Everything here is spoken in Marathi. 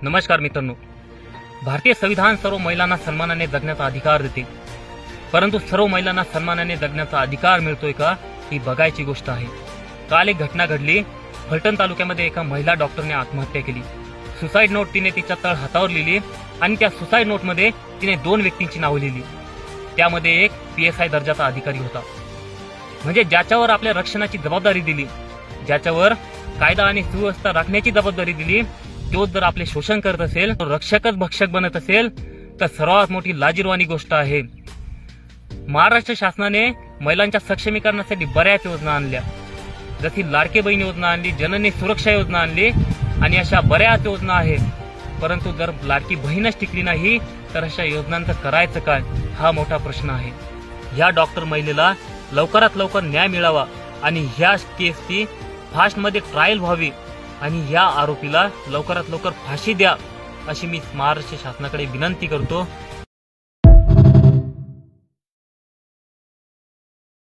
नमस्कार मित्रांनो, भारतीय संविधान सर्व महिलांना सन्मानाने जगण्याचा अधिकार देते, परंतु सर्व महिलांना सन्मानाने जगण्याचा अधिकार मिळतोय का ही बघायची गोष्ट आहे। काल एक घटना घडली। फलटण तालुक्यामध्ये एका महिला डॉक्टरने आत्महत्या केली। सुसाईड नोट तिने तिच्या तळ हातावर लिहिली आणि त्या सुसाईड नोटमध्ये तिने 2 व्यक्तींची नावे लिहिली। त्यामध्ये एक PSI दर्जाचा अधिकारी होता, म्हणजे ज्याच्यावर आपल्या रक्षणाची जबाबदारी दिली, ज्याच्यावर कायदा आणि सुव्यवस्था राखण्याची जबाबदारी दिली, तो जर आपले शोषण करत असेल, रक्षकच भक्षक बनत असेल, तर सर्वात मोठी लाजिरवाणी गोष्ट आहे। महाराष्ट्र शासनाने महिलांच्या सक्षमीकरणासाठी बऱ्याच योजना आणल्या, जशी लाडके बहीण योजना आणली, जननी सुरक्षा योजना आणली आणि अशा बऱ्याच योजना आहेत। परंतु जर लाडकी बहीणच टिकली नाही तर अशा योजनांचं करायचं काय हा मोठा प्रश्न आहे। या डॉक्टर महिलेला लवकरात लवकर न्याय मिळावा आणि ह्या केसची फास्टमध्ये ट्रायल व्हावी आणि या आरोपीला लवकरात लवकर फाशी द्या, अशी मी महाराष्ट्र शासनाकडे विनंती करतो।